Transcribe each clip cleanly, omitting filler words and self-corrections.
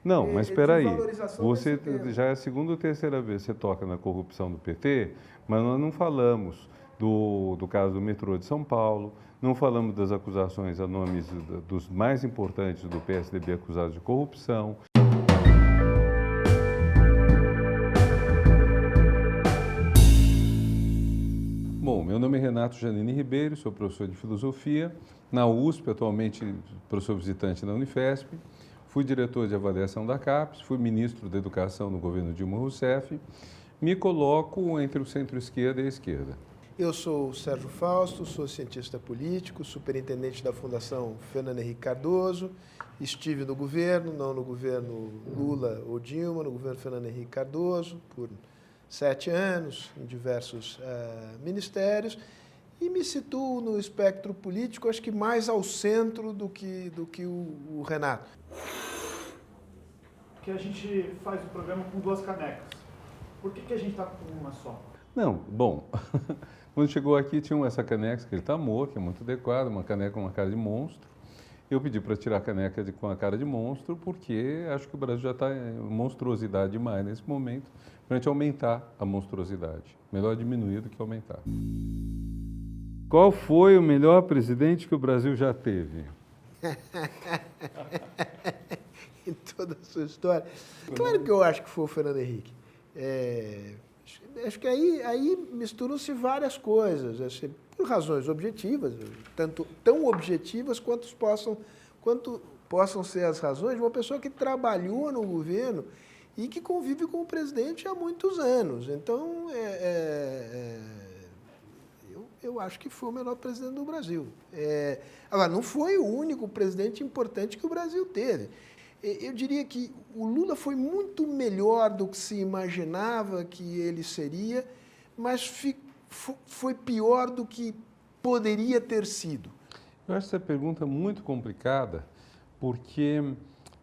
Não, mas espera aí. valorização Você desse tema. já é a segunda ou terceira vez que você toca na corrupção do PT, mas nós não falamos do caso do metrô de São Paulo, não falamos das acusações a nomes dos mais importantes do PSDB acusados de corrupção. Bom, meu nome é Renato Janine Ribeiro, sou professor de filosofia na USP, atualmente professor visitante na Unifesp. Fui diretor de avaliação da CAPES, fui ministro da Educação no governo Dilma Rousseff. Me coloco entre o centro-esquerda e a esquerda. Eu sou o Sérgio Fausto, sou cientista político, superintendente da Fundação Fernando Henrique Cardoso. Estive no governo, não no governo Lula ou Dilma, no governo Fernando Henrique Cardoso, por 7 anos, em diversos ministérios, e me situo no espectro político, acho que mais ao centro do que o Renato. Que a gente faz o programa com 2 canecas. Por que a gente está com uma só? Não, bom, quando chegou aqui tinha essa caneca que ele tamou, que é muito adequada, uma caneca com uma cara de monstro. Eu pedi para tirar a caneca com a cara de monstro, porque acho que o Brasil já está em monstruosidade demais nesse momento, para a gente aumentar a monstruosidade. Melhor diminuir do que aumentar. Qual foi o melhor presidente que o Brasil já teve? Em toda a sua história. Claro que eu acho que foi o Fernando Henrique. Acho que aí misturam-se várias coisas, assim, por razões objetivas, tanto tão objetivas quanto possam ser as razões de uma pessoa que trabalhou no governo e que convive com o presidente há muitos anos. Então, eu acho que foi o melhor presidente do Brasil. Agora, não foi o único presidente importante que o Brasil teve. Eu diria que o Lula foi muito melhor do que se imaginava que ele seria, mas foi pior do que poderia ter sido. Eu acho essa pergunta muito complicada, porque,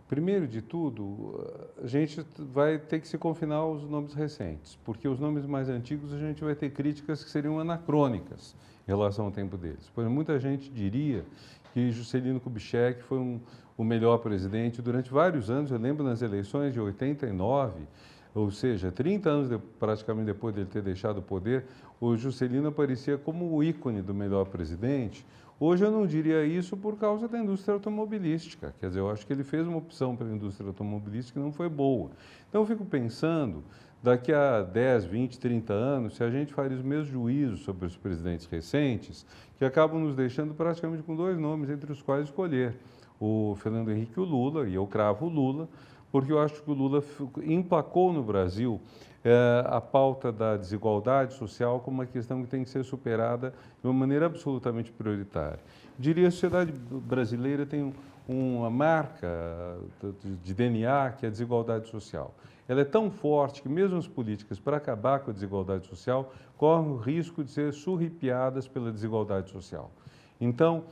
primeiro de tudo, a gente vai ter que se confinar aos nomes recentes, porque os nomes mais antigos a gente vai ter críticas que seriam anacrônicas em relação ao tempo deles. Por exemplo, muita gente diria que Juscelino Kubitschek foi o melhor presidente durante vários anos. Eu lembro nas eleições de 89, ou seja, 30 anos praticamente depois dele ter deixado o poder, o Juscelino aparecia como o ícone do melhor presidente. Hoje eu não diria isso por causa da indústria automobilística. Quer dizer, eu acho que ele fez uma opção pela indústria automobilística que não foi boa. Então eu fico pensando, daqui a 10, 20, 30 anos, se a gente faria os mesmos juízos sobre os presidentes recentes, que acabam nos deixando praticamente com 2 nomes entre os quais escolher. O Fernando Henrique e o Lula, e eu cravo o Lula, porque eu acho que o Lula emplacou no Brasil a pauta da desigualdade social como uma questão que tem que ser superada de uma maneira absolutamente prioritária. Eu diria que a sociedade brasileira tem uma marca de DNA que é a desigualdade social. Ela é tão forte que mesmo as políticas para acabar com a desigualdade social correm o risco de ser surripiadas pela desigualdade social. Então,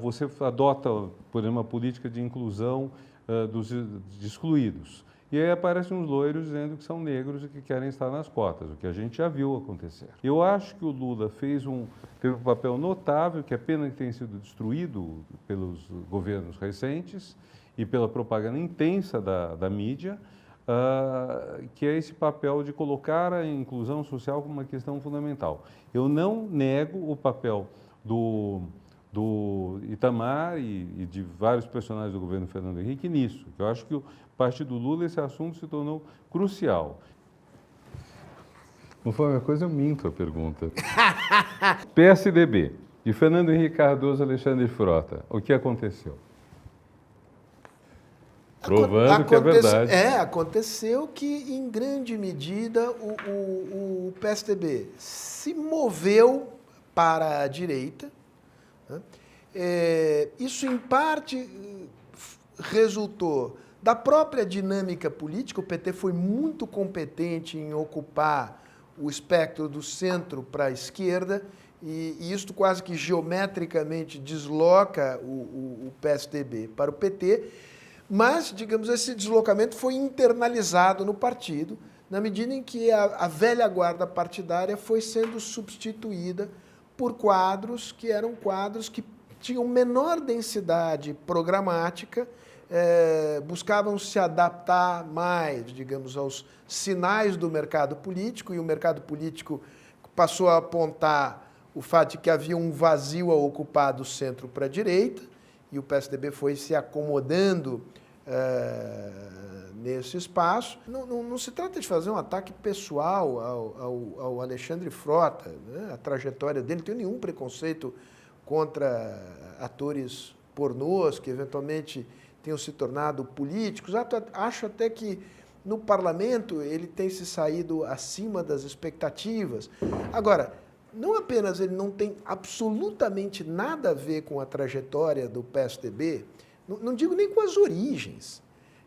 você adota, por exemplo, uma política de inclusão dos excluídos. E aí aparecem uns loiros dizendo que são negros e que querem estar nas cotas, o que a gente já viu acontecer. Eu acho que o Lula teve um papel notável, que é pena que tenha sido destruído pelos governos recentes e pela propaganda intensa da mídia, que é esse papel de colocar a inclusão social como uma questão fundamental. Eu não nego o papel do Itamar e de vários personagens do governo Fernando Henrique nisso. Eu acho que o partido Lula, esse assunto se tornou crucial. Não foi a mesma coisa, eu minto a pergunta. PSDB, de Fernando Henrique Cardoso e Alexandre Frota, o que aconteceu? Provando que é verdade. Aconteceu que, em grande medida, o PSDB se moveu para a direita. Isso, em parte, resultou da própria dinâmica política. O PT foi muito competente em ocupar o espectro do centro para a esquerda, e isso quase que geometricamente desloca o PSDB para o PT, mas, digamos, esse deslocamento foi internalizado no partido, na medida em que a velha guarda partidária foi sendo substituída por quadros que eram quadros que tinham menor densidade programática, buscavam se adaptar mais, digamos, aos sinais do mercado político, e o mercado político passou a apontar o fato de que havia um vazio a ocupar do centro para a direita, e o PSDB foi se acomodando nesse espaço. Não se trata de fazer um ataque pessoal ao Alexandre Frota, né? A trajetória dele, não tem nenhum preconceito contra atores pornôs que eventualmente tenham se tornado políticos. Acho até que no parlamento ele tem se saído acima das expectativas. Agora, não apenas ele não tem absolutamente nada a ver com a trajetória do PSDB, não digo nem com as origens.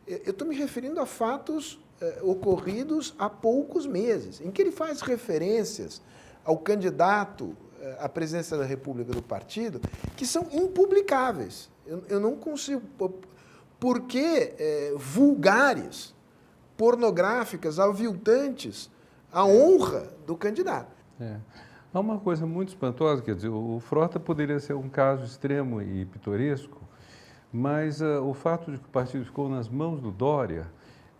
Eu estou me referindo a fatos ocorridos há poucos meses, em que ele faz referências ao candidato à presidência da República do partido, que são impublicáveis. Eu não consigo... Porque vulgares, pornográficas, aviltantes à honra do candidato. Há uma coisa muito espantosa, quer dizer, o Frota poderia ser um caso extremo e pitoresco, mas o fato de que o partido ficou nas mãos do Dória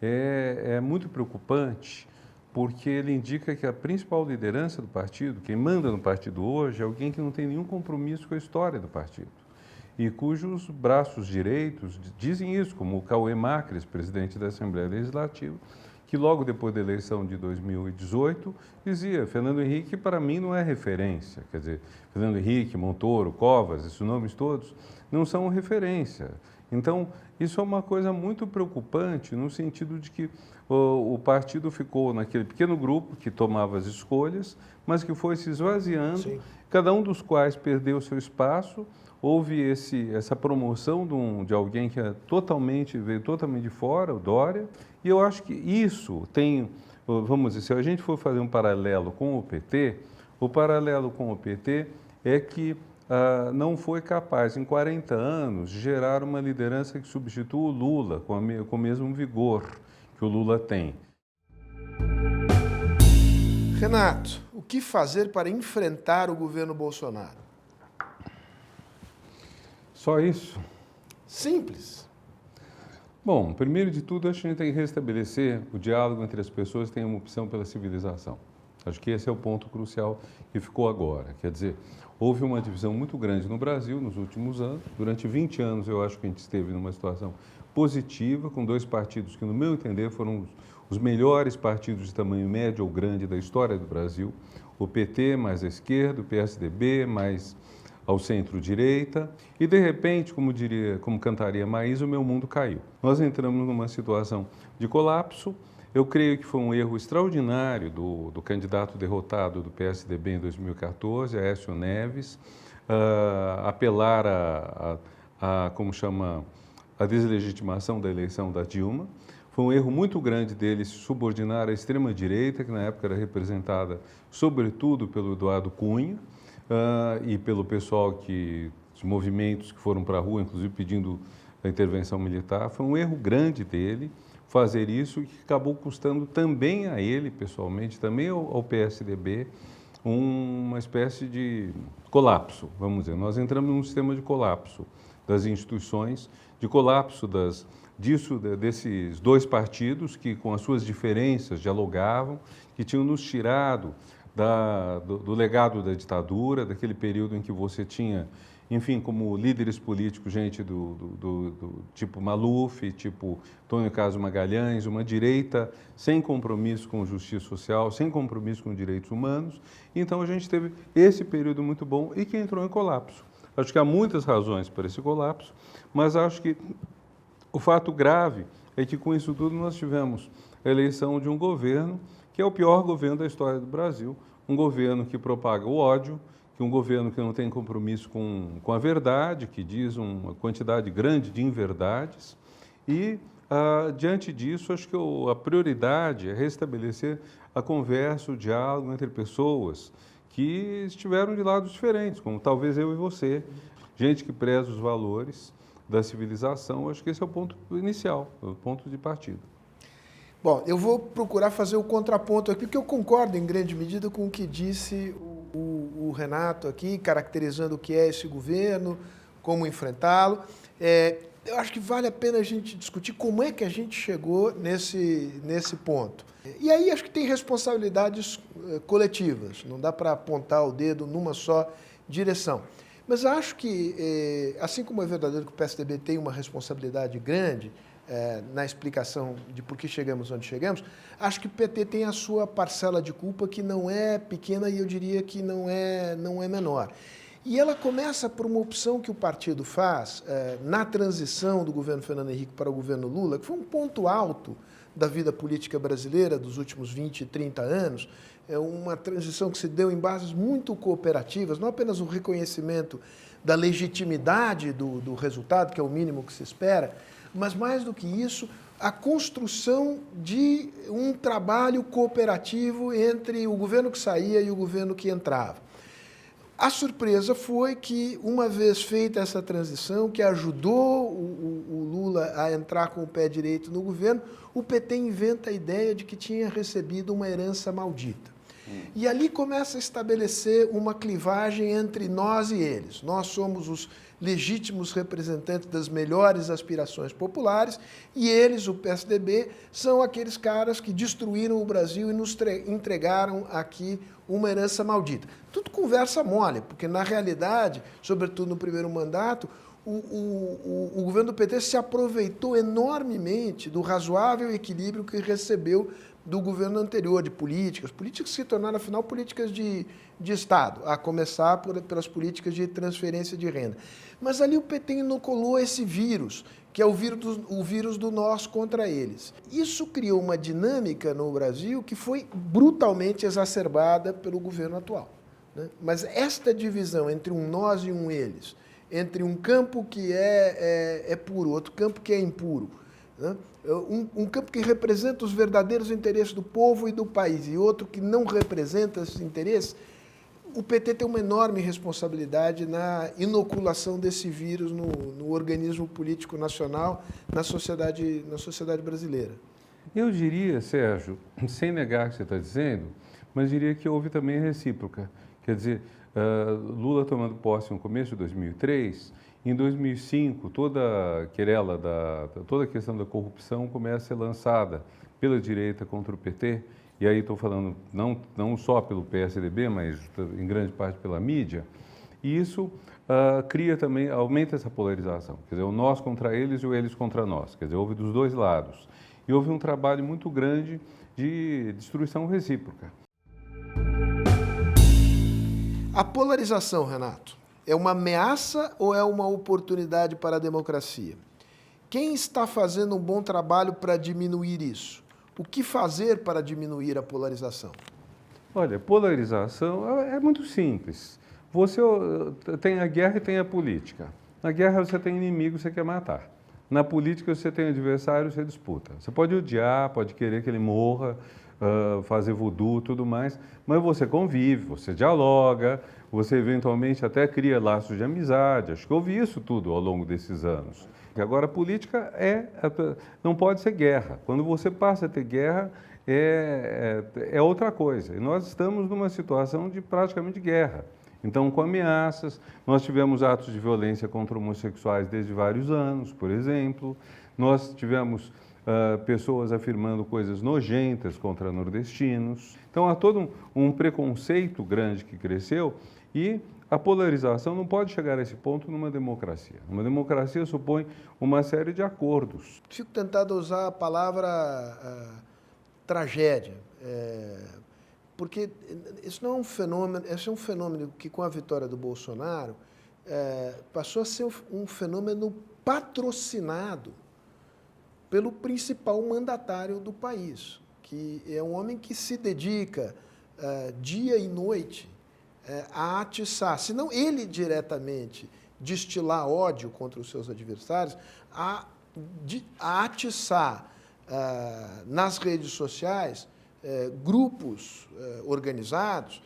é muito preocupante, porque ele indica que a principal liderança do partido, quem manda no partido hoje, é alguém que não tem nenhum compromisso com a história do partido e cujos braços direitos dizem isso, como o Cauê Macris, presidente da Assembleia Legislativa, que logo depois da eleição de 2018 dizia: Fernando Henrique para mim não é referência, quer dizer, Fernando Henrique, Montoro, Covas, esses nomes todos não são referência. Então, isso é uma coisa muito preocupante no sentido de que o partido ficou naquele pequeno grupo que tomava as escolhas, mas que foi se esvaziando, sim, cada um dos quais perdeu seu espaço. Houve essa promoção de alguém que veio totalmente de fora, o Dória, e eu acho que isso tem, vamos dizer, se a gente for fazer um paralelo com o PT, o paralelo com o PT é que não foi capaz, em 40 anos, de gerar uma liderança que substitua o Lula com o mesmo vigor que o Lula tem. Renato, o que fazer para enfrentar o governo Bolsonaro? Só isso? Simples. Bom, primeiro de tudo, acho que a gente tem que restabelecer o diálogo entre as pessoas que têm uma opção pela civilização. Acho que esse é o ponto crucial que ficou agora. Quer dizer, houve uma divisão muito grande no Brasil nos últimos anos. Durante 20 anos, eu acho que a gente esteve numa situação positiva, com dois partidos que, no meu entender, foram os melhores partidos de tamanho médio ou grande da história do Brasil. O PT mais à esquerda, o PSDB mais ao centro-direita, e de repente, como cantaria Maísa, o meu mundo caiu. Nós entramos numa situação de colapso. Eu creio que foi um erro extraordinário do candidato derrotado do PSDB em 2014, Aécio Neves, apelar a deslegitimação da eleição da Dilma. Foi um erro muito grande dele se subordinar à extrema-direita, que na época era representada sobretudo pelo Eduardo Cunha, e pelo pessoal os movimentos que foram para a rua, inclusive pedindo a intervenção militar. Foi um erro grande dele fazer isso, que acabou custando também a ele, pessoalmente, também ao PSDB, uma espécie de colapso, vamos dizer. Nós entramos num sistema de colapso das instituições, de colapso desses dois partidos que, com as suas diferenças, dialogavam, que tinham nos tirado do legado da ditadura, daquele período em que você tinha, enfim, como líderes políticos, gente do tipo Maluf, tipo Antônio Carlos Magalhães, uma direita sem compromisso com justiça social, sem compromisso com direitos humanos. Então a gente teve esse período muito bom e que entrou em colapso. Acho que há muitas razões para esse colapso, mas acho que o fato grave é que com isso tudo nós tivemos a eleição de um governo que é o pior governo da história do Brasil, um governo que propaga o ódio, um governo que não tem compromisso com a verdade, que diz uma quantidade grande de inverdades. E, diante disso, acho que a prioridade é restabelecer a conversa, o diálogo entre pessoas que estiveram de lados diferentes, como talvez eu e você, gente que preza os valores da civilização. Acho que esse é o ponto inicial, o ponto de partida. Bom, eu vou procurar fazer o contraponto aqui, porque eu concordo em grande medida com o que disse o Renato aqui, caracterizando o que é esse governo, como enfrentá-lo. eu acho que vale a pena a gente discutir como é que a gente chegou nesse ponto. E aí acho que tem responsabilidades coletivas, não dá para apontar o dedo numa só direção. Mas acho que, assim como é verdadeiro que o PSDB tem uma responsabilidade grande na explicação de por que chegamos onde chegamos, acho que o PT tem a sua parcela de culpa que não é pequena e eu diria que não é menor. E ela começa por uma opção que o partido faz na transição do governo Fernando Henrique para o governo Lula, que foi um ponto alto da vida política brasileira dos últimos 20, 30 anos, é uma transição que se deu em bases muito cooperativas, não apenas o reconhecimento da legitimidade do resultado, que é o mínimo que se espera, mas mais do que isso, a construção de um trabalho cooperativo entre o governo que saía e o governo que entrava. A surpresa foi que, uma vez feita essa transição, que ajudou o Lula a entrar com o pé direito no governo, o PT inventa a ideia de que tinha recebido uma herança maldita. E ali começa a estabelecer uma clivagem entre nós e eles. Nós somos os legítimos representantes das melhores aspirações populares e eles, o PSDB, são aqueles caras que destruíram o Brasil e nos entregaram aqui uma herança maldita. Tudo conversa mole, porque na realidade, sobretudo no primeiro mandato, o governo do PT se aproveitou enormemente do razoável equilíbrio que recebeu do governo anterior, de políticas que se tornaram, afinal, políticas de Estado, a começar pelas políticas de transferência de renda. Mas ali o PT inoculou esse vírus, que é o vírus do nós contra eles. Isso criou uma dinâmica no Brasil que foi brutalmente exacerbada pelo governo atual, né? Mas esta divisão entre um nós e um eles, entre um campo que é puro, outro campo que é impuro, né? Um campo que representa os verdadeiros interesses do povo e do país e outro que não representa esses interesses, o PT tem uma enorme responsabilidade na inoculação desse vírus no organismo político nacional, na sociedade brasileira. Eu diria, Sérgio, sem negar o que você está dizendo, mas diria que houve também recíproca. Quer dizer, Lula tomando posse no começo de 2003, em 2005, toda a querela, toda a questão da corrupção começa a ser lançada pela direita contra o PT, e aí estou falando não só pelo PSDB, mas em grande parte pela mídia, e isso cria também, aumenta essa polarização, quer dizer, o nós contra eles e o eles contra nós, quer dizer, houve dos dois lados. E houve um trabalho muito grande de destruição recíproca. A polarização, Renato, é uma ameaça ou é uma oportunidade para a democracia? Quem está fazendo um bom trabalho para diminuir isso? O que fazer para diminuir a polarização? Olha, polarização é muito simples. Você tem a guerra e tem a política. Na guerra você tem inimigo, você quer matar. Na política você tem adversário, você disputa. Você pode odiar, pode querer que ele morra, fazer voodoo, tudo mais, mas você convive, você dialoga, você eventualmente até cria laços de amizade. Acho que houve isso tudo ao longo desses anos. Agora, a política não pode ser guerra. Quando você passa a ter guerra, é outra coisa. E nós estamos numa situação de praticamente guerra. Então, com ameaças, nós tivemos atos de violência contra homossexuais desde vários anos, por exemplo. Nós tivemos pessoas afirmando coisas nojentas contra nordestinos. Então, há todo um preconceito grande que cresceu e a polarização não pode chegar a esse ponto numa democracia. Uma democracia supõe uma série de acordos. Fico tentado a usar a palavra tragédia, porque isso não é um fenômeno, esse é um fenômeno que, com a vitória do Bolsonaro, passou a ser um fenômeno patrocinado pelo principal mandatário do país, que é um homem que se dedica dia e noite a atiçar, se não ele diretamente destilar ódio contra os seus adversários, a atiçar nas redes sociais grupos organizados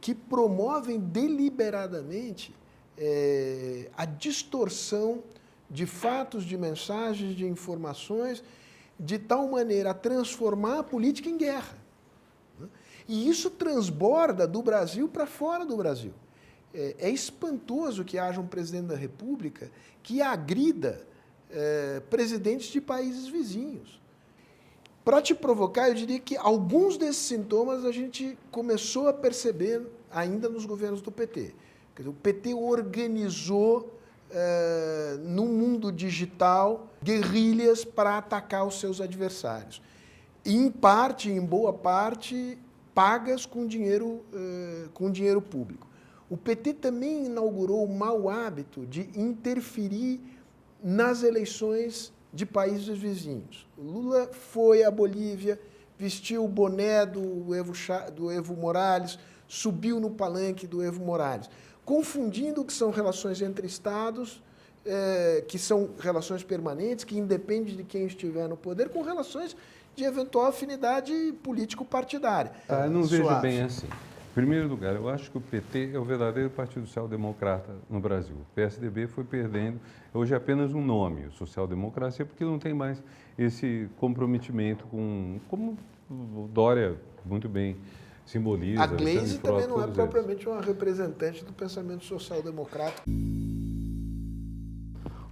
que promovem deliberadamente a distorção de fatos, de mensagens, de informações, de tal maneira a transformar a política em guerra. E isso transborda do Brasil para fora do Brasil. É espantoso que haja um presidente da República que agrida presidentes de países vizinhos. Para te provocar, eu diria que alguns desses sintomas a gente começou a perceber ainda nos governos do PT. Quer dizer, o PT organizou, no mundo digital, guerrilhas para atacar os seus adversários. E, em parte, em boa parte, pagas com dinheiro público. O PT também inaugurou o mau hábito de interferir nas eleições de países vizinhos. O Lula foi à Bolívia, vestiu o boné do Evo Morales, subiu no palanque do Evo Morales, confundindo o que são relações entre estados, que são relações permanentes, que independem de quem estiver no poder, com relações de eventual afinidade político-partidária. Eu não vejo bem assim. Em primeiro lugar, eu acho que o PT é o verdadeiro Partido Social-Democrata no Brasil. O PSDB foi perdendo, hoje é apenas um nome, social-democracia, porque não tem mais esse comprometimento com, como o Dória muito bem simboliza. A Gleisi também não é propriamente eles. uma representante do pensamento social-democrata.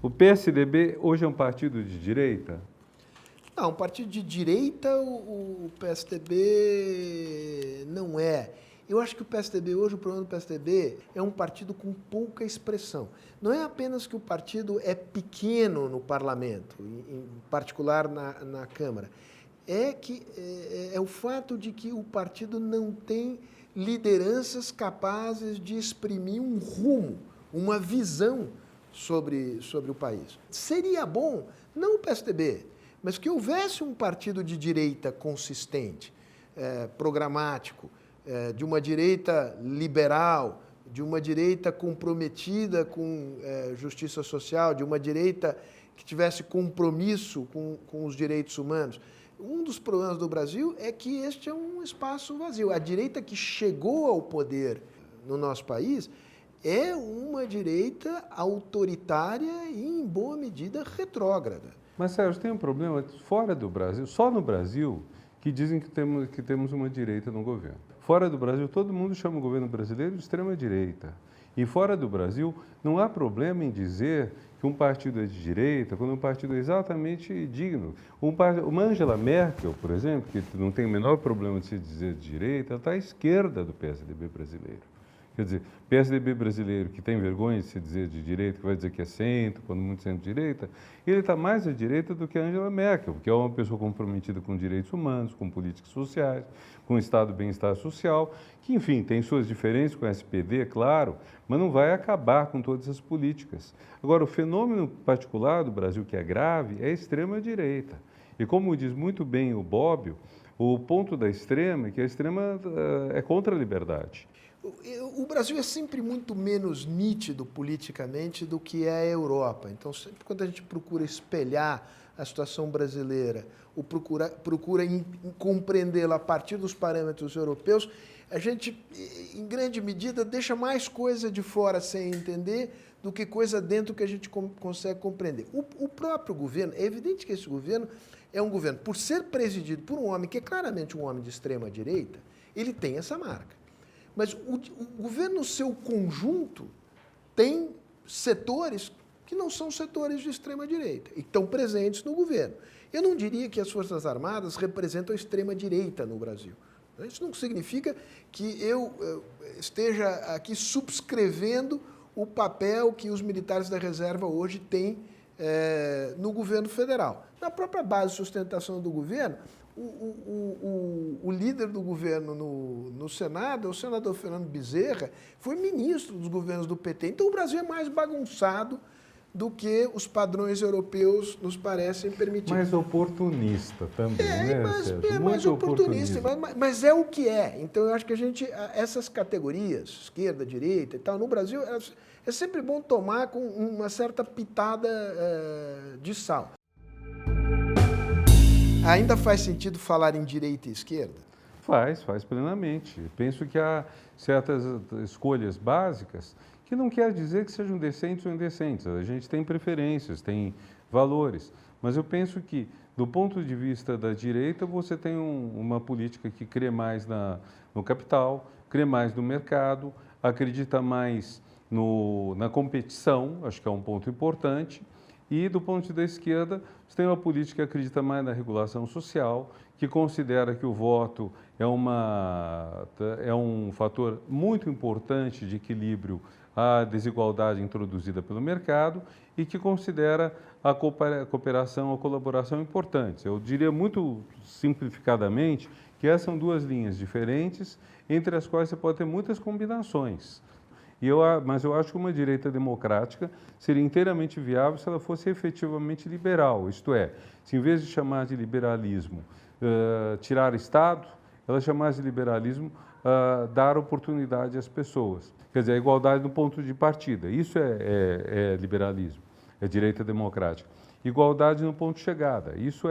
O PSDB hoje é um partido de direita? Não, um partido de direita o PSDB não é. Eu acho que o PSDB hoje, o problema do PSDB é um partido com pouca expressão. Não é apenas que o partido é pequeno no parlamento, em particular na Câmara. É o fato de que o partido não tem lideranças capazes de exprimir um rumo, uma visão sobre o país. Seria bom, não o PSDB, mas que houvesse um partido de direita consistente, programático, de uma direita liberal, de uma direita comprometida com justiça social, de uma direita que tivesse compromisso com os direitos humanos. Um dos problemas do Brasil é que este é um espaço vazio. A direita que chegou ao poder no nosso país é uma direita autoritária e, em boa medida, retrógrada. Mas, Sérgio, tem um problema fora do Brasil, só no Brasil, que dizem que temos uma direita no governo. Fora do Brasil, todo mundo chama o governo brasileiro de extrema-direita. E fora do Brasil, não há problema em dizer que um partido é de direita, quando um partido é exatamente digno. Uma Angela Merkel, por exemplo, que não tem o menor problema de se dizer de direita, ela está à esquerda do PSDB brasileiro. Quer dizer, PSDB brasileiro que tem vergonha de se dizer de direita, que vai dizer que é centro, quando muito centro-direita, ele está mais à direita do que a Angela Merkel, que é uma pessoa comprometida com direitos humanos, com políticas sociais, com o estado de bem-estar social, que, enfim, tem suas diferenças com o SPD, é claro, mas não vai acabar com todas as políticas. Agora, o fenômeno particular do Brasil que é grave é a extrema-direita. E como diz muito bem o Bobbio, o ponto da extrema é que a extrema é contra a liberdade. O Brasil é sempre muito menos nítido politicamente do que é a Europa. Então, sempre quando a gente procura espelhar a situação brasileira, ou procura compreendê-la a partir dos parâmetros europeus, a gente, em grande medida, deixa mais coisa de fora sem entender do que coisa dentro que a gente consegue compreender. O próprio governo, é evidente que esse governo é um governo, por ser presidido por um homem que é claramente um homem de extrema-direita, ele tem essa marca. Mas o governo, no seu conjunto, tem setores que não são setores de extrema-direita e estão presentes no governo. Eu não diria que as Forças Armadas representam a extrema-direita no Brasil. Isso não significa que eu esteja aqui subscrevendo o papel que os militares da reserva hoje têm no governo federal. Na própria base de sustentação do governo, o líder do governo no Senado, o senador Fernando Bezerra, foi ministro dos governos do PT. Então, o Brasil é mais bagunçado do que os padrões europeus nos parecem permitir. Mais oportunista também, né, Sérgio? É mais oportunista, mas é o que é. Então, eu acho que essas categorias, esquerda, direita e tal, no Brasil, é sempre bom tomar com uma certa pitada de sal. Ainda faz sentido falar em direita e esquerda? Faz plenamente. Penso que há certas escolhas básicas que não quer dizer que sejam decentes ou indecentes. A gente tem preferências, tem valores. Mas eu penso que, do ponto de vista da direita, você tem uma política que crê mais no capital, crê mais no mercado, acredita mais na competição, acho que é um ponto importante, e do ponto de vista da esquerda, você tem uma política que acredita mais na regulação social, que considera que o voto é um fator muito importante de equilíbrio à desigualdade introduzida pelo mercado e que considera a cooperação, a colaboração importantes. Eu diria muito simplificadamente que essas são duas linhas diferentes, entre as quais você pode ter muitas combinações. Mas eu acho que uma direita democrática seria inteiramente viável se ela fosse efetivamente liberal, isto é, se em vez de chamar de liberalismo tirar Estado, ela chamasse de liberalismo dar oportunidade às pessoas. Quer dizer, a igualdade no ponto de partida, isso é liberalismo, é direita democrática. Igualdade no ponto de chegada, isso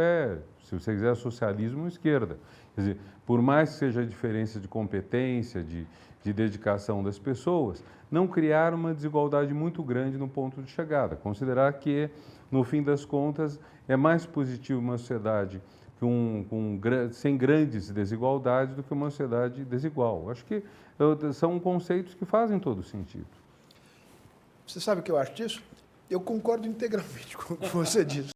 se você quiser, socialismo esquerda. Quer dizer, por mais que seja a diferença de competência, de dedicação das pessoas, não criar uma desigualdade muito grande no ponto de chegada. Considerar que, no fim das contas, é mais positivo uma sociedade sem grandes desigualdades do que uma sociedade desigual. Acho que são conceitos que fazem todo sentido. Você sabe o que eu acho disso? Eu concordo integralmente com o que você disse.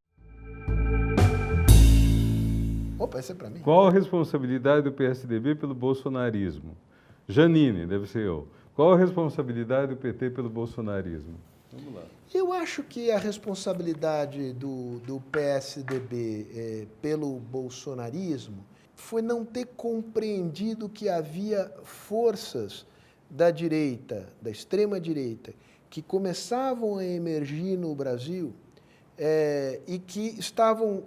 Opa, esse é para mim. Qual a responsabilidade do PSDB pelo bolsonarismo? Janine, deve ser eu. Qual a responsabilidade do PT pelo bolsonarismo? Vamos lá. Eu acho que a responsabilidade do PSDB pelo bolsonarismo foi não ter compreendido que havia forças da direita, da extrema-direita, que começavam a emergir no Brasil e que estavam,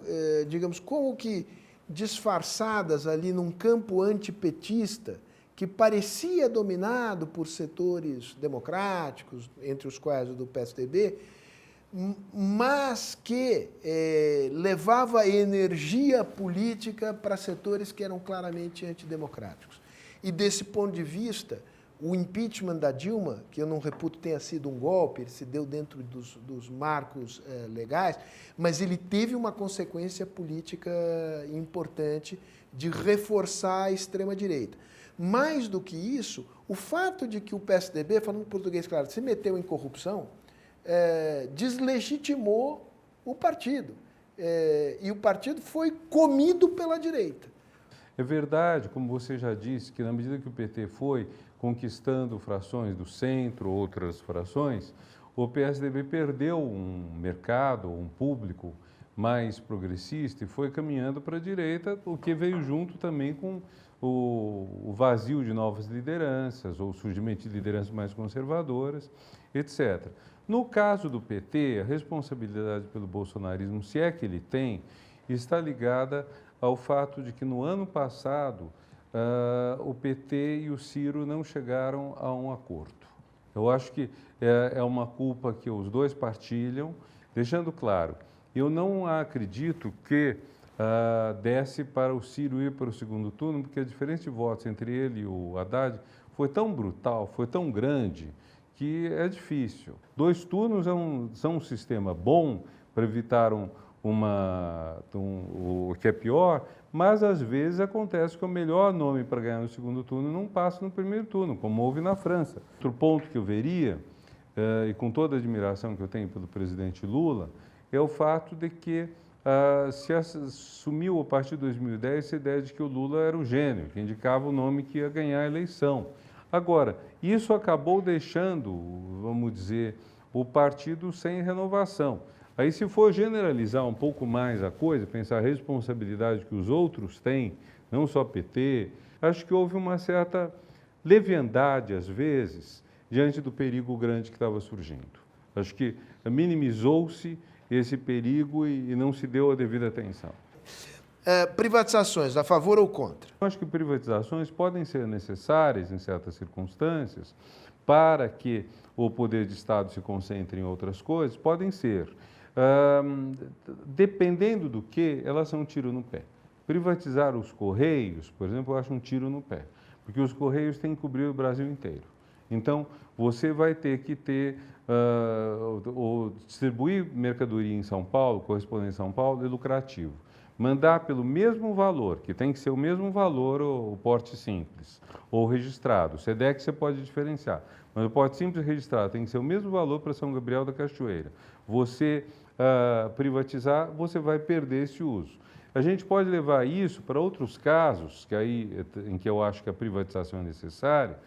digamos, como que disfarçadas ali num campo antipetista, que parecia dominado por setores democráticos, entre os quais o do PSDB, mas que levava energia política para setores que eram claramente antidemocráticos. E desse ponto de vista, o impeachment da Dilma, que eu não reputo tenha sido um golpe, ele se deu dentro dos marcos legais, mas ele teve uma consequência política importante de reforçar a extrema-direita. Mais do que isso, o fato de que o PSDB, falando em português claro, se meteu em corrupção, deslegitimou o partido. E o partido foi comido pela direita. É verdade, como você já disse, que na medida que o PT foi conquistando frações do centro, outras frações, o PSDB perdeu um mercado, um público mais progressista e foi caminhando para a direita, o que veio junto também com o vazio de novas lideranças, ou o surgimento de lideranças mais conservadoras, etc. No caso do PT, a responsabilidade pelo bolsonarismo, se é que ele tem, está ligada ao fato de que no ano passado o PT e o Ciro não chegaram a um acordo. Eu acho que é uma culpa que os dois partilham, deixando claro, eu não acredito que desse para o Ciro ir para o segundo turno, porque a diferença de votos entre ele e o Haddad foi tão brutal, foi tão grande, que é difícil. 2 turnos são um sistema bom para evitar o que é pior, mas às vezes acontece que o melhor nome para ganhar no segundo turno não passa no primeiro turno, como houve na França. Outro ponto que eu veria, e com toda a admiração que eu tenho pelo presidente Lula, é o fato de que se assumiu a partir de 2010 essa ideia de que o Lula era o gênio, que indicava o nome que ia ganhar a eleição. Agora, isso acabou deixando, vamos dizer, o partido sem renovação. Aí, se for generalizar um pouco mais a coisa, pensar a responsabilidade que os outros têm, não só PT, acho que houve uma certa leviandade, às vezes, diante do perigo grande que estava surgindo. Acho que minimizou-se esse perigo e não se deu a devida atenção. Privatizações, a favor ou contra? Acho que privatizações podem ser necessárias em certas circunstâncias para que o poder de Estado se concentre em outras coisas, podem ser. Dependendo do que, elas são um tiro no pé. Privatizar os Correios, por exemplo, eu acho um tiro no pé, porque os Correios têm que cobrir o Brasil inteiro. Então, você vai ter que ter, ou distribuir mercadoria em São Paulo, correspondente em São Paulo, é lucrativo. Mandar pelo mesmo valor, que tem que ser o mesmo valor o porte simples, ou registrado. O SEDEC você pode diferenciar, mas o porte simples registrado tem que ser o mesmo valor para São Gabriel da Cachoeira. Você privatizar, você vai perder esse uso. A gente pode levar isso para outros casos, em que eu acho que a privatização é necessária,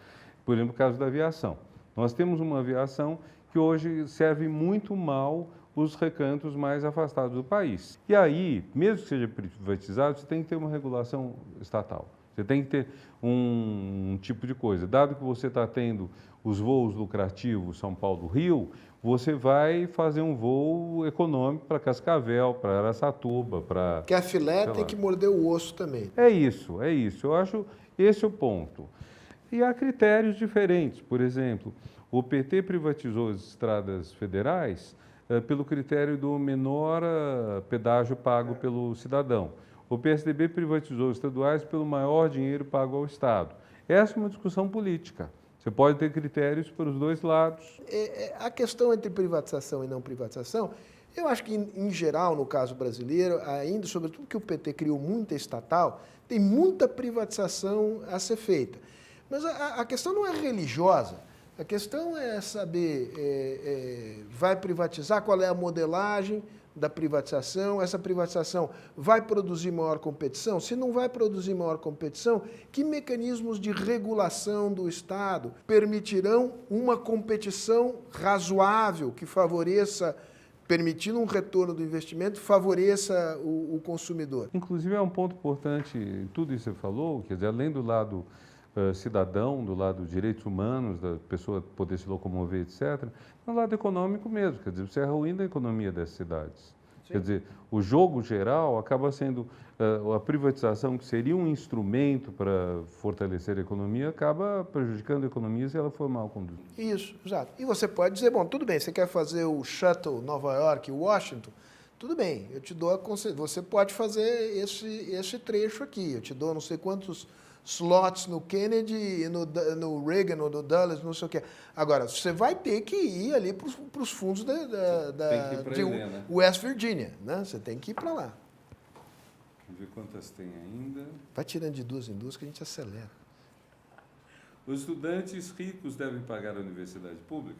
por exemplo, o caso da aviação. Nós temos uma aviação que hoje serve muito mal os recantos mais afastados do país. E aí, mesmo que seja privatizado, você tem que ter uma regulação estatal. Você tem que ter um tipo de coisa. Dado que você está tendo os voos lucrativos São Paulo-Rio, você vai fazer um voo econômico para Cascavel, para Araçatuba, para... Que a filé tem que morder o osso também. É isso, é isso. Eu acho esse o ponto. E há critérios diferentes. Por exemplo, o PT privatizou as estradas federais pelo critério do menor pedágio pago pelo cidadão. O PSDB privatizou os estaduais pelo maior dinheiro pago ao Estado. Essa é uma discussão política. Você pode ter critérios para os dois lados. A questão entre privatização e não privatização, eu acho que, em geral, no caso brasileiro, ainda, sobretudo que o PT criou muita estatal, tem muita privatização a ser feita. Mas a questão não é religiosa. A questão é saber, vai privatizar, qual é a modelagem da privatização, essa privatização vai produzir maior competição? Se não vai produzir maior competição, que mecanismos de regulação do Estado permitirão uma competição razoável que favoreça, permitindo um retorno do investimento, favoreça o consumidor? Inclusive, é um ponto importante, tudo isso que você falou, quer dizer, além do lado cidadão, do lado dos direitos humanos, da pessoa poder se locomover, etc., no lado econômico mesmo, quer dizer, você é ruim da economia das cidades. Sim. Quer dizer, o jogo geral acaba sendo, a privatização, que seria um instrumento para fortalecer a economia, acaba prejudicando a economia se ela for mal conduzida. Isso, exato. E você pode dizer, bom, tudo bem, você quer fazer o shuttle Nova York e Washington? Tudo bem, eu te dou a concessão, você pode fazer esse trecho aqui, eu te dou não sei quantos slots no Kennedy, no Reagan ou no Dulles, não sei o quê. Agora, você vai ter que ir ali para os fundos de West Virginia, né? Você tem que ir para lá. Vamos ver quantas tem ainda. Vai tirando de duas em duas que a gente acelera. Os estudantes ricos devem pagar a universidade pública?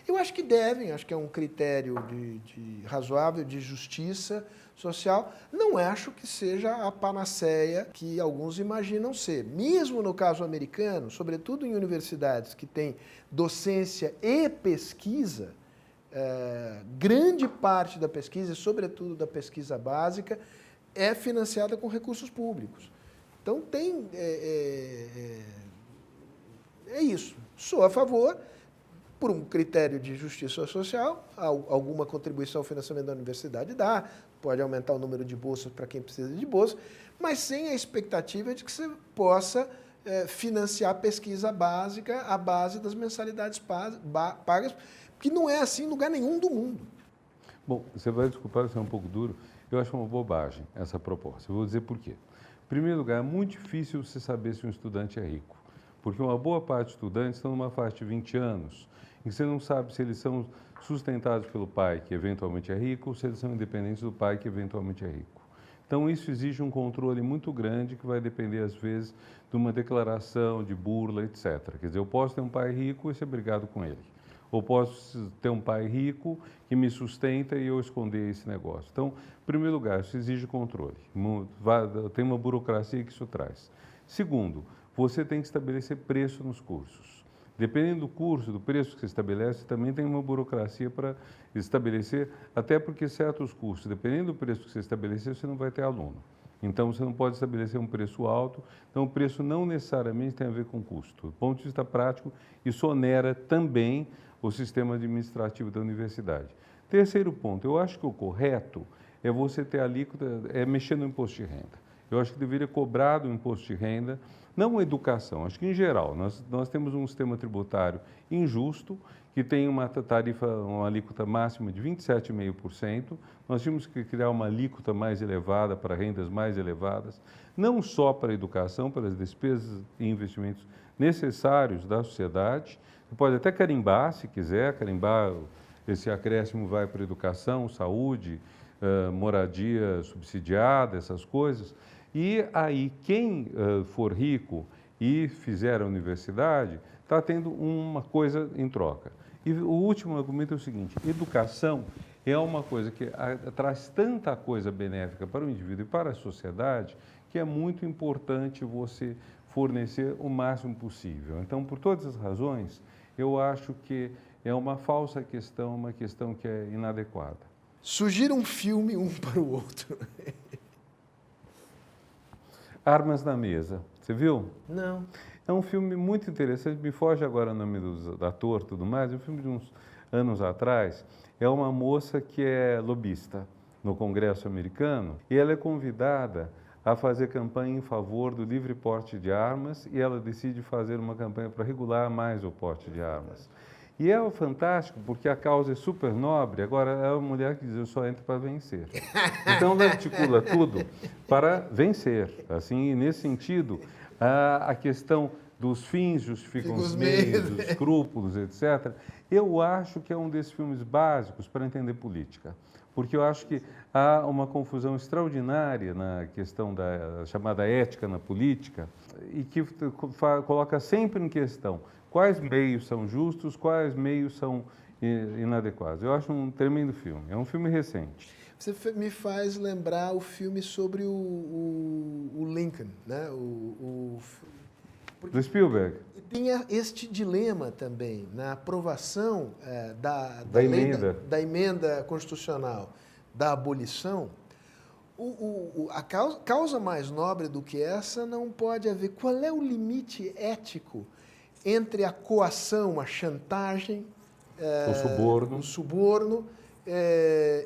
Eu acho que devem, acho que é um critério de razoável, de justiça social. Não acho que seja a panaceia que alguns imaginam ser. Mesmo no caso americano, sobretudo em universidades que têm docência e pesquisa, grande parte da pesquisa, sobretudo da pesquisa básica, é financiada com recursos públicos. Então tem... é isso. Sou a favor, por um critério de justiça social, alguma contribuição ao financiamento da universidade dá, pode aumentar o número de bolsas para quem precisa de bolsa, mas sem a expectativa de que você possa financiar pesquisa básica à base das mensalidades pagas, que não é assim em lugar nenhum do mundo. Bom, você vai desculpar se é um pouco duro, eu acho uma bobagem essa proposta. Eu vou dizer por quê. Em primeiro lugar, é muito difícil você saber se um estudante é rico, porque uma boa parte dos estudantes estão numa faixa de 20 anos, em que você não sabe se eles são sustentados pelo pai, que eventualmente é rico, ou se eles são independentes do pai, que eventualmente é rico. Então, isso exige um controle muito grande, que vai depender, às vezes, de uma declaração, de burla, etc. Quer dizer, eu posso ter um pai rico e ser brigado com ele. Ou posso ter um pai rico que me sustenta e eu esconder esse negócio. Então, em primeiro lugar, isso exige controle. Tem uma burocracia que isso traz. Segundo, você tem que estabelecer preço nos cursos. Dependendo do curso, do preço que você estabelece, também tem uma burocracia para estabelecer, até porque certos cursos, dependendo do preço que você estabelecer, você não vai ter aluno. Então, você não pode estabelecer um preço alto. Então, o preço não necessariamente tem a ver com custo. Do ponto de vista prático, isso onera também o sistema administrativo da universidade. Terceiro ponto, eu acho que o correto é você ter alíquota, mexer no imposto de renda. Eu acho que deveria cobrar do imposto de renda Não educação, acho que em geral, nós temos um sistema tributário injusto, que tem uma tarifa, uma alíquota máxima de 27,5%. Nós tínhamos que criar uma alíquota mais elevada para rendas mais elevadas, não só para a educação, para as despesas e investimentos necessários da sociedade. Você pode até carimbar, se quiser, carimbar, esse acréscimo vai para educação, saúde, moradia subsidiada, essas coisas. E aí, quem for rico e fizer a universidade, está tendo uma coisa em troca. E o último argumento é o seguinte: educação é uma coisa que traz tanta coisa benéfica para o indivíduo e para a sociedade, que é muito importante você fornecer o máximo possível. Então, por todas as razões, eu acho que é uma falsa questão, uma questão que é inadequada. Sugira um filme um para o outro. Armas na Mesa, você viu? Não. É um filme muito interessante, me foge agora o nome do ator e tudo mais, é um filme de uns anos atrás. É uma moça que é lobista no Congresso americano e ela é convidada a fazer campanha em favor do livre porte de armas e ela decide fazer uma campanha para regular mais o porte de armas. E é fantástico porque a causa é super nobre, agora é uma mulher que diz: eu só entro para vencer. Então ela articula tudo para vencer. Assim, nesse sentido, a questão dos fins justificam os meios, os escrúpulos, etc. Eu acho que é um desses filmes básicos para entender política, porque eu acho que há uma confusão extraordinária na questão da chamada ética na política e que coloca sempre em questão quais meios são justos, quais meios são inadequados. Eu acho um tremendo filme, é um filme recente. Você me faz lembrar o filme sobre o Lincoln, né? Do Spielberg. Tem este dilema também na aprovação da emenda constitucional da abolição. A causa mais nobre do que essa não pode haver. Qual é o limite ético entre a coação, a chantagem, o suborno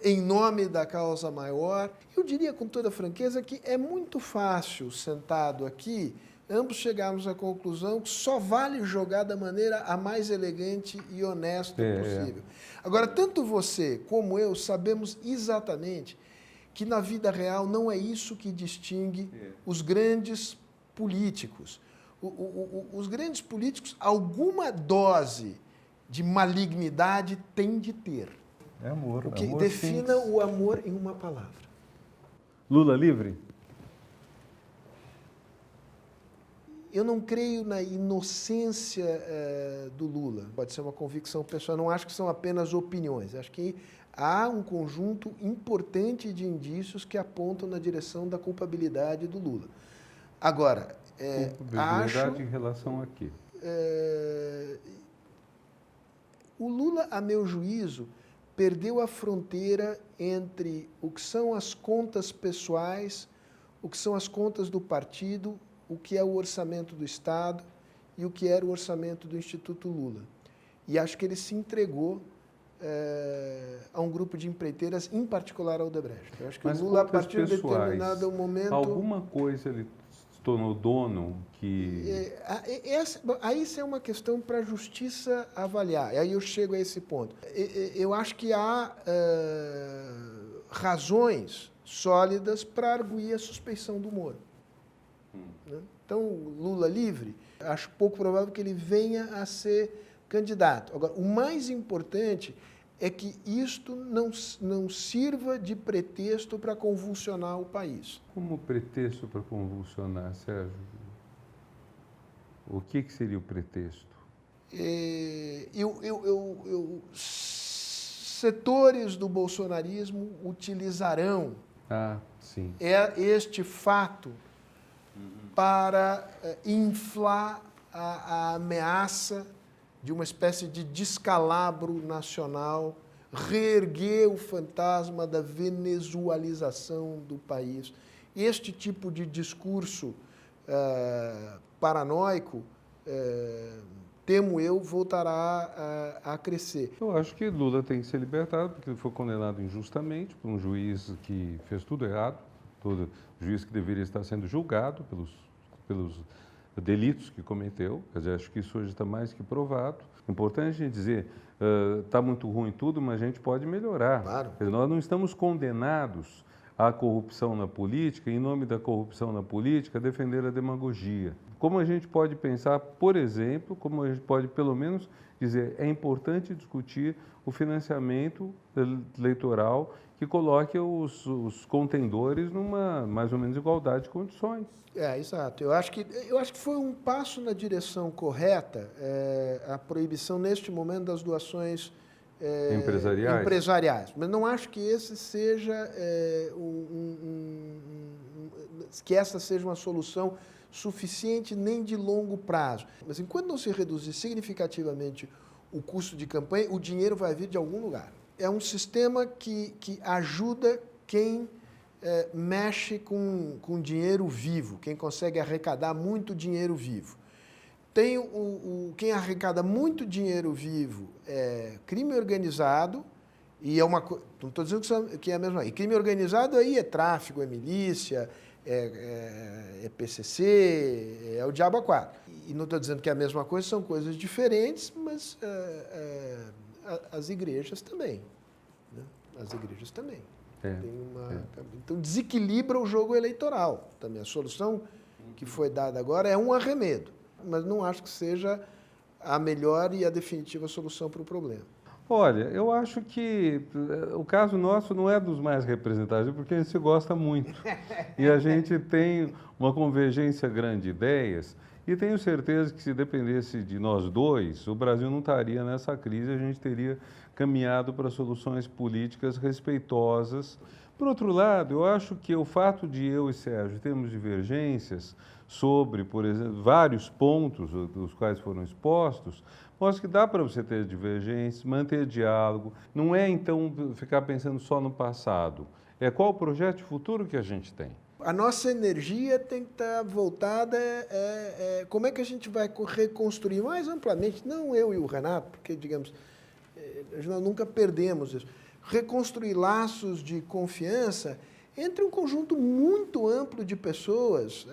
em nome da causa maior? Eu diria com toda franqueza que é muito fácil, sentado aqui, ambos chegarmos à conclusão que só vale jogar da maneira a mais elegante e honesta possível. Agora, tanto você como eu sabemos exatamente que na vida real não é isso que distingue os grandes políticos. Os grandes políticos, alguma dose de malignidade tem de ter. É amor. O que amor defina simples. o amor em uma palavra. Lula livre? Eu não creio na inocência do Lula. Pode ser uma convicção pessoal. Não acho que são apenas opiniões. Acho que há um conjunto importante de indícios que apontam na direção da culpabilidade do Lula. Agora, culpabilidade em relação a quê? O Lula, a meu juízo, perdeu a fronteira entre o que são as contas pessoais, o que são as contas do partido, o que é o orçamento do Estado e o que era o orçamento do Instituto Lula. E acho que ele se entregou a um grupo de empreiteiras, em particular ao Odebrecht. Eu acho que Mas o Lula, a partir de pessoais, determinado momento... alguma coisa ele se tornou dono que... Aí isso é uma questão para a justiça avaliar. Aí eu chego a esse ponto. Eu acho que há razões sólidas para arguir a suspeição do Moro. Então, Lula livre, acho pouco provável que ele venha a ser candidato. Agora, o mais importante é que isto não sirva de pretexto para convulsionar o país. Como pretexto para convulsionar, Sérgio? O que seria o pretexto? Setores do bolsonarismo utilizarão este fato para inflar a ameaça de uma espécie de descalabro nacional, reerguer o fantasma da venezualização do país. Este tipo de discurso paranoico, temo eu, voltará a crescer. Eu acho que Lula tem que ser libertado, porque ele foi condenado injustamente por um juiz que fez tudo errado, juiz que deveria estar sendo julgado pelos delitos que cometeu, quer dizer, acho que isso hoje está mais que provado. Importante a gente dizer, está muito ruim tudo, mas a gente pode melhorar. Claro. Quer dizer, nós não estamos condenados à corrupção na política, em nome da corrupção na política, defender a demagogia. Como a gente pode pensar, por exemplo, como a gente pode pelo menos dizer, é importante discutir o financiamento eleitoral que coloque os contendores numa mais ou menos igualdade de condições. Exato. Eu acho que foi um passo na direção correta, a proibição neste momento das doações empresariais. Mas não acho que esse seja que essa seja uma solução suficiente nem de longo prazo. Mas enquanto não se reduzir significativamente o custo de campanha, o dinheiro vai vir de algum lugar. É um sistema que ajuda quem mexe com dinheiro vivo, quem consegue arrecadar muito dinheiro vivo. Tem quem arrecada muito dinheiro vivo é crime organizado, e não estou dizendo que é a mesma. E crime organizado aí é tráfico, é milícia, é PCC, é o diabo a quatro. E não estou dizendo que é a mesma coisa, são coisas diferentes, mas as igrejas também. Né? As igrejas também. Então desequilibra o jogo eleitoral também. A solução que foi dada agora é um arremedo, mas não acho que seja a melhor e a definitiva solução para o problema. Olha, eu acho que o caso nosso não é dos mais representativos, porque a gente se gosta muito. E a gente tem uma convergência grande de ideias, e tenho certeza que se dependesse de nós dois, o Brasil não estaria nessa crise, a gente teria caminhado para soluções políticas respeitosas. Por outro lado, eu acho que o fato de eu e Sérgio termos divergências sobre, por exemplo, vários pontos dos quais foram expostos, mostra que dá para você ter divergências, manter diálogo. Não é, então, ficar pensando só no passado. É qual o projeto de futuro que a gente tem. A nossa energia tem que estar voltada como é que a gente vai reconstruir mais amplamente, não eu e o Renato, porque, digamos, nós nunca perdemos isso. Reconstruir laços de confiança entre um conjunto muito amplo de pessoas,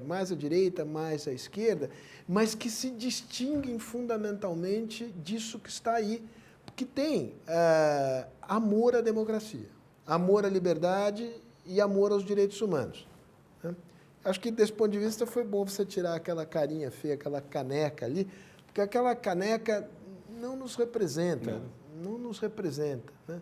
mais à direita, mais à esquerda, mas que se distinguem fundamentalmente disso que está aí, que tem amor à democracia, amor à liberdade e amor aos direitos humanos. Né? Acho que, desse ponto de vista, foi bom você tirar aquela carinha feia, aquela caneca ali, porque aquela caneca não nos representa. Não nos representa. Né?